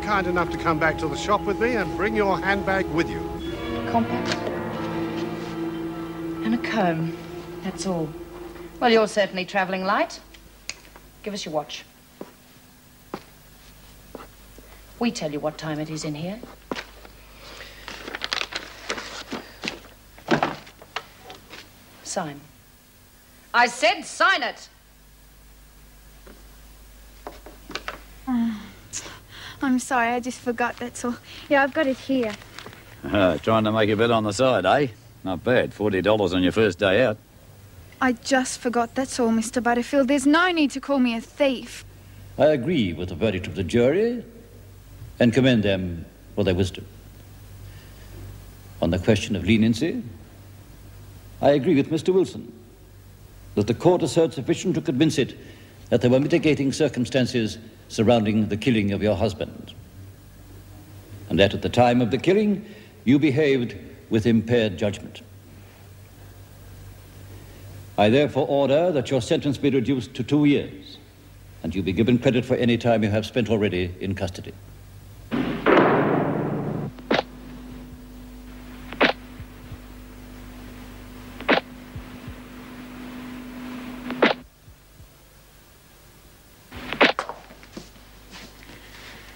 kind enough to come back to the shop with me and bring your handbag with you. Compact. And a comb. That's all. Well, you're certainly travelling light. Give us your watch. We tell you what time it is in here. Sign. I said sign it! I'm sorry, I just forgot, that's all. Yeah, I've got it here. Trying to make a bit on the side, eh? Not bad. $40 on your first day out. I just forgot, that's all, Mr. Butterfield. There's no need to call me a thief. I agree with the verdict of the jury and commend them for their wisdom. On the question of leniency, I agree with Mr. Wilson that the court has heard sufficient to convince it that there were mitigating circumstances surrounding the killing of your husband, and that at the time of the killing you behaved with impaired judgment. I therefore order that your sentence be reduced to 2 years, and you be given credit for any time you have spent already in custody.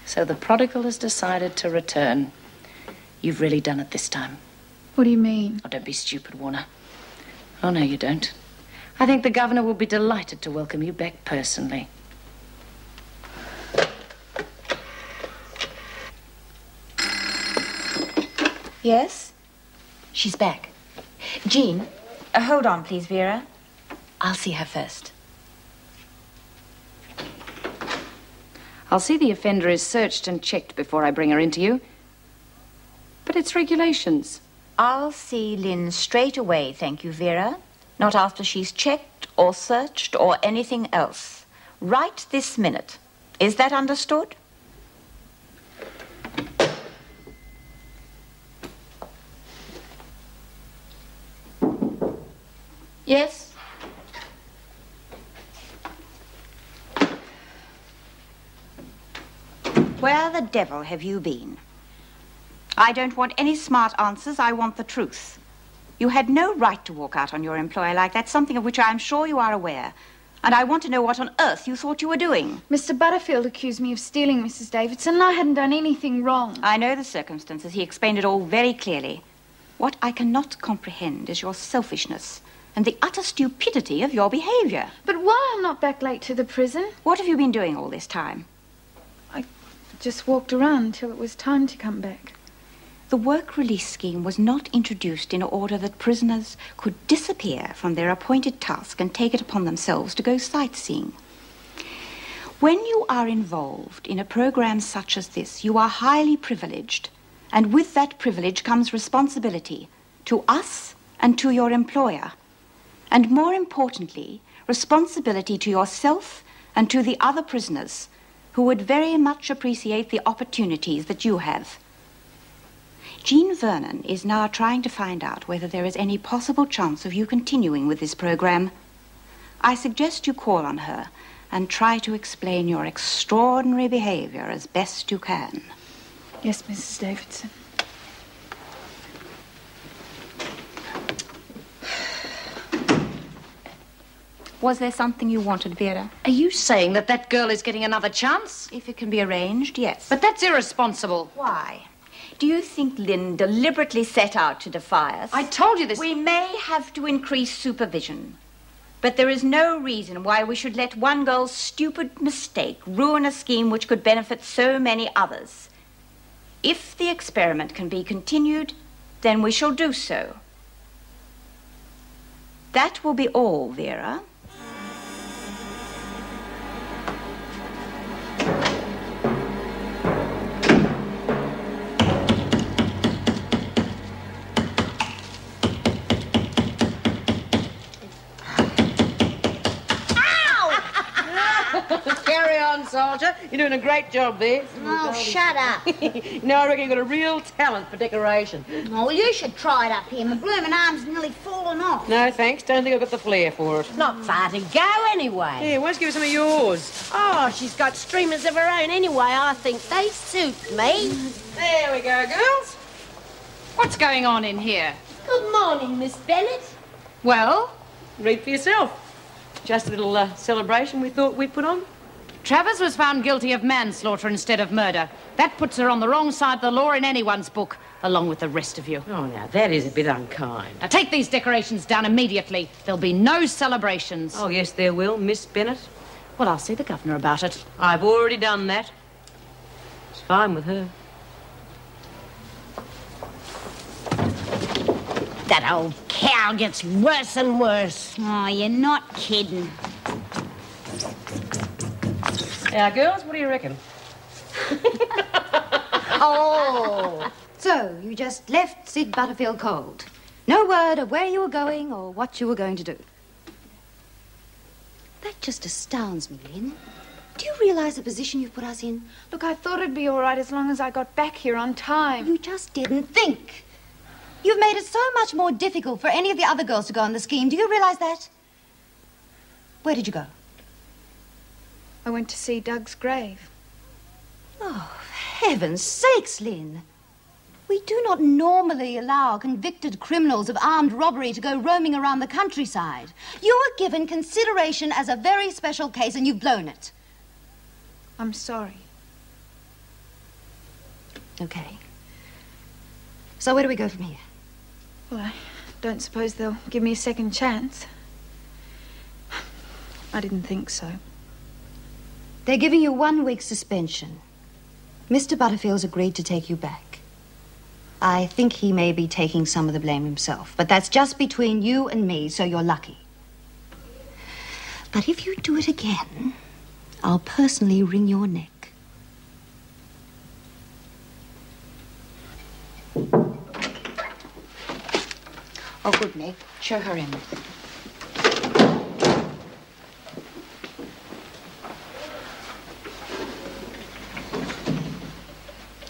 So the prodigal has decided to return. You've really done it this time. What do you mean? Oh, don't be stupid, Warner. Oh, no, you don't. I think the governor will be delighted to welcome you back personally. Yes? She's back. Jean, hold on, please, Vera. I'll see her first. I'll see the offender is searched and checked before I bring her into you. But it's regulations. I'll see Lynn straight away, thank you, Vera. Not after she's checked or searched or anything else. Right this minute. Is that understood? Yes? Where the devil have you been? I don't want any smart answers. I want the truth. You had no right to walk out on your employer like that, something of which I am sure you are aware. And I want to know what on earth you thought you were doing. Mr. Butterfield accused me of stealing, Mrs. Davidson, and I hadn't done anything wrong. I know the circumstances. He explained it all very clearly. What I cannot comprehend is your selfishness and the utter stupidity of your behavior. But why I'm not back late to the prison? What have you been doing all this time? I just walked around until it was time to come back. The work release scheme was not introduced in order that prisoners could disappear from their appointed task and take it upon themselves to go sightseeing. When you are involved in a program such as this, you are highly privileged, and with that privilege comes responsibility to us and to your employer, and more importantly, responsibility to yourself and to the other prisoners who would very much appreciate the opportunities that you have. Jean Vernon is now trying to find out whether there is any possible chance of you continuing with this program. I suggest you call on her and try to explain your extraordinary behavior as best you can. Yes, Mrs. Davidson. Was there something you wanted, Vera? Are you saying that that girl is getting another chance? If it can be arranged, yes. But that's irresponsible. Why? Do you think Lynn deliberately set out to defy us? I told you this. We may have to increase supervision, but there is no reason why we should let one girl's stupid mistake ruin a scheme which could benefit so many others. If the experiment can be continued, then we shall do so. That will be all, Vera. Carry on. on, soldier. You're doing a great job there. Oh, shut up. You know, I reckon you've got a real talent for decoration. Oh, well, you should try it up here. My blooming arm's nearly fallen off. No, thanks. Don't think I've got the flair for it. Not far to go, anyway. Yeah, why don't you give us some of yours? Oh, she's got streamers of her own anyway. I think they suit me. There we go, girls. What's going on in here? Good morning, Miss Bennett. Well, Read for yourself. Just a little celebration we thought we'd put on. Travers was found guilty of manslaughter instead of murder. That puts her on the wrong side of the law in anyone's book, along with the rest of you. Oh, now, that is a bit unkind. Now take these decorations down immediately. There'll be no celebrations. Oh, yes, there will, Miss Bennett. Well, I'll see the governor about it. I've already done that. It's fine with her. That old cow gets worse and worse. Oh, you're not kidding. Now, girls, what do you reckon? Oh. So, you just left Sid Butterfield cold. No word of where you were going or what you were going to do. That just astounds me, Lynn. Do you realise the position you've put us in? Look, I thought it'd be all right as long as I got back here on time. You just didn't think. You've made it so much more difficult for any of the other girls to go on the scheme. Do you realise that? Where did you go? I went to see Doug's grave. Oh, for heaven's sakes, Lynn. We do not normally allow convicted criminals of armed robbery to go roaming around the countryside. You were given consideration as a very special case, and you've blown it. I'm sorry. Okay. So where do we go from here? Well, I don't suppose they'll give me a second chance. I didn't think so. They're giving you 1 week's suspension. Mr. Butterfield's agreed to take you back. I think he may be taking some of the blame himself, but that's just between you and me, so you're lucky. But if you do it again, I'll personally wring your neck. Oh, good, Meg. Show her in.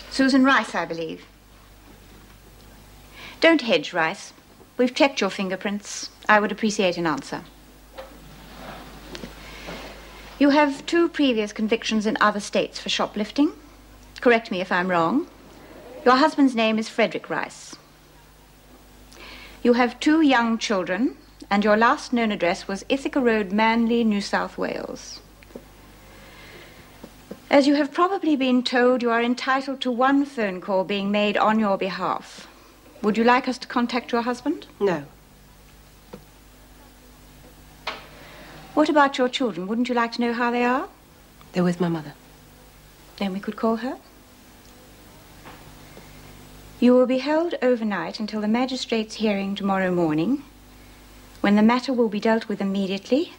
Susan Rice, I believe. Don't hedge, Rice. We've checked your fingerprints. I would appreciate an answer. You have 2 previous convictions in other states for shoplifting. Correct me if I'm wrong. Your husband's name is Frederick Rice. You have 2 young children, and your last known address was Ithaca Road, Manly, New South Wales. As you have probably been told, you are entitled to 1 phone call being made on your behalf. Would you like us to contact your husband? No. What about your children? Wouldn't you like to know how they are? They're with my mother. Then we could call her. You will be held overnight until the magistrate's hearing tomorrow morning, when the matter will be dealt with immediately,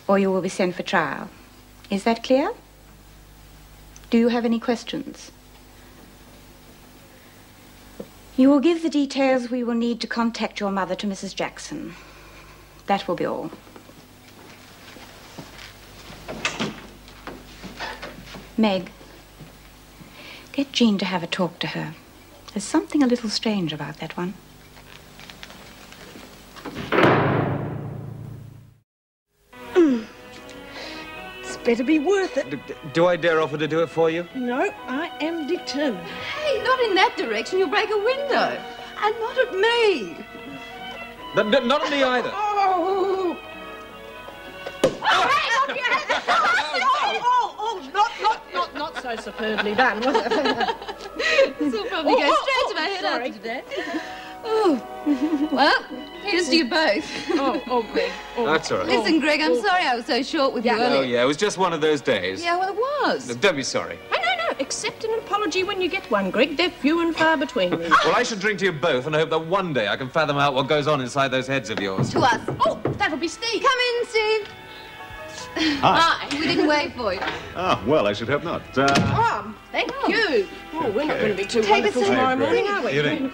or you will be sent for trial. Is that clear? Do you have any questions? You will give the details we will need to contact your mother to Mrs. Jackson. That will be all. Meg, get Jean to have a talk to her. There's something a little strange about that one. It's better be worth it. Do I dare offer to do it for you? No, I am determined. Hey, not in that direction. You'll break a window. And not at me. Not at me either. Oh! Not so superbly done, was it? This will probably go straight to my head after today. Oh, well, here's to you both. Greg. That's all right. Listen, Greg, I'm sorry I was so short with you Oh, earlier. yeah, it was just one of those days. Yeah, well, it was. Don't be sorry. No. Accept an apology when you get one, Greg. They're few and far between. Well, I should drink to you both and hope that one day I can fathom out what goes on inside those heads of yours. To us. Oh, that'll be Steve. Come in, Steve. Hi. We didn't wait for you. Oh, well, I should hope not. Thank you. Oh, we're not going to be too Take wonderful us tomorrow home. morning, are we? Evening.